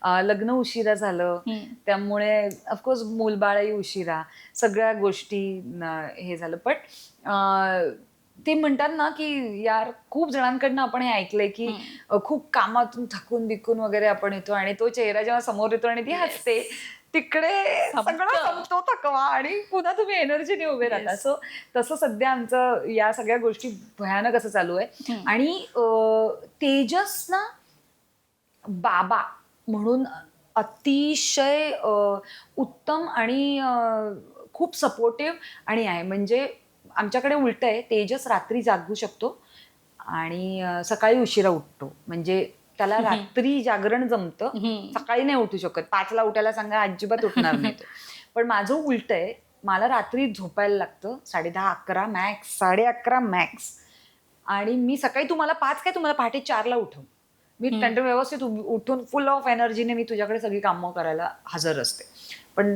लग्न उशिरा झालं, त्यामुळे ऑफकोर्स मूलबाळही उशिरा, सगळ्या गोष्टी हे झालं. पण ते म्हणतात ना की यार, खूप जणांकडनं आपण हे ऐकलंय की खूप कामातून थकून बिकून वगैरे आपण येतो आणि तो चेहरा जेव्हा समोर येतो आणि ती हसते, तिकडे सगळं संपतो थकवा आणि पुन्हा तुम्ही एनर्जीने उभे राहता. सो तसं सध्या आमचं या सगळ्या गोष्टी भयानक असं चालू आहे. आणि तेजस ना बाबा म्हणून अतिशय उत्तम आणि खूप सपोर्टिव्ह आणि आहे. म्हणजे आमच्याकडे उलट आहे, तेजस रात्री जागू शकतो आणि सकाळी उशिरा उठतो. म्हणजे त्याला रात्री जागरण जमतं, सकाळी नाही उठू शकत. 5ला उठायला सांगा, अजिबात उठणार नाही तो. पण माझं उलट आहे, मला रात्री झोपायला लागतं 10:30, 11 मॅक्स, 11:30 मॅक्स. आणि मी सकाळी तुम्हाला 5 काय, तुम्हाला पहाटे 4ला उठव. मी त्यांना व्यवस्थित उठून फुल ऑफ एनर्जीने मी तुझ्याकडे सगळी कामं करायला हजर असते. पण